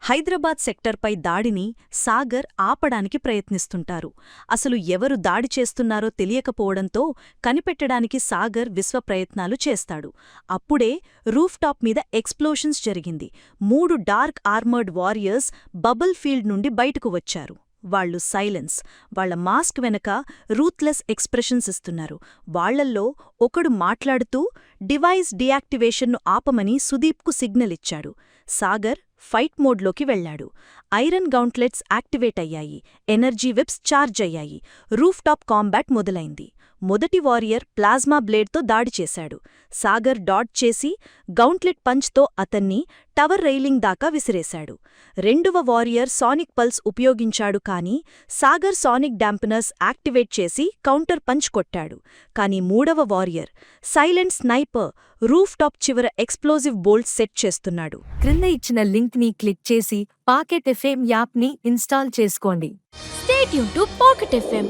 హైదరాబాద్ సెక్టర్పై దాడిని సాగర్ ఆపడానికి ప్రయత్నిస్తుంటారు. అసలు ఎవరు దాడి చేస్తున్నారో తెలియకపోవడంతో కనిపెట్టడానికి సాగర్ విశ్వ ప్రయత్నాలు చేస్తాడు. అప్పుడే రూఫ్టాప్ మీద ఎక్స్ప్లోషన్స్ జరిగింది. 3 dark armoured warriors bubble field నుండి బయటకు వచ్చారు. వాళ్లు సైలెన్స్. వాళ్ల మాస్క్ వెనక రూత్లెస్ ఎక్స్ప్రెషన్స్ ఇస్తున్నారు. వాళ్లల్లో ఒకడు మాట్లాడుతూ డివైస్ డీయాక్టివేషన్ను ఆపమని సుదీప్కు సిగ్నల్ ఇచ్చాడు. సాగర్ ఫైట్ మోడ్లోకి వెళ్లాడు. ఐరన్ గౌంట్లెట్స్ యాక్టివేట్ అయ్యాయి. ఎనర్జీ విప్స్ ఛార్జ్ అయ్యాయి. రూఫ్టాప్ కాంబాట్ మొదలైంది. మొదటి వారియర్ ప్లాజ్మా బ్లేడ్తో దాడి చేశాడు. సాగర్ డాడ్ చేసి గౌంట్లెట్ పంచ్తో అతన్ని టవర్ రైలింగ్ దాకా విసిరేశాడు. రెండవ వారియర్ సానిక్ పల్స్ ఉపయోగించాడు. కానీ సాగర్ సానిక్ డాంపనర్స్ యాక్టివేట్ చేసి కౌంటర్ పంచ్ కొట్టాడు. కానీ మూడవ వారియర్ సైలెంట్ స్నైపర్ రూఫ్టాప్ చివర ఎక్స్ప్లోజివ్ బోల్ట్ సెట్ చేస్తున్నాడు. క్రింద ఇచ్చిన లింక్ని క్లిక్ చేసి పాకెట్ ఎఫ్ఎం యాప్ని ఇన్స్టాల్ చేసుకోండి. Stay tuned to Pocket FM.